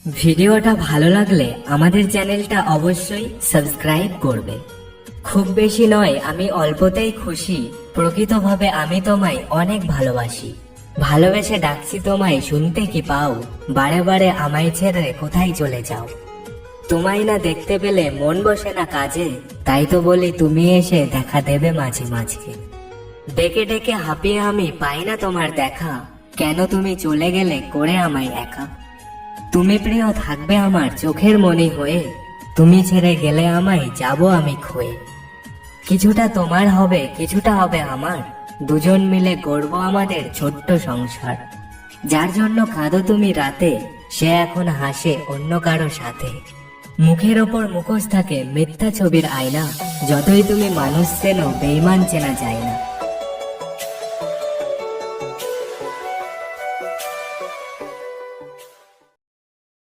ভিডিওটা ভালো লাগলে আমাদের চ্যানেলটা অবশ্যই সাবস্ক্রাইব করবে। খুব বেশি নয়, আমি অল্পতেই খুশি। প্রকৃতভাবে আমি তোমায় অনেক ভালোবাসি। ভালোবেসে ডাকছি তোমায়, শুনতে কি পাও? বারে বারে আমায় ছেড়ে কোথায় চলে যাও? তোমায় না দেখতে পেলে মন বসে না কাজে, তাই তো বলি তুমি এসে দেখা দেবে মাঝে মাঝে। ডেকে ডেকে হাঁপিয়ে আমি পাই না তোমার দেখা, কেন তুমি চলে গেলে করে আমায় একা? তুমি প্রিয় থাকবে আমার চোখের মনি হয়ে, তুমি ছেড়ে গেলে আমায় যাব আমি খয়ে। কিছুটা তোমার হবে, কিছুটা হবে আমার, দুজন মিলে গড়বো আমাদের ছোট্ট সংসার। যার জন্য কাঁদো তুমি রাতে, সে এখন হাসে অন্য কারো সাথে। মুখের ওপর মুখোশ থাকে মিথ্যা ছবির আয়না, যতই তুমি মানুষ চেনো বেঈমান চেনা যায় না।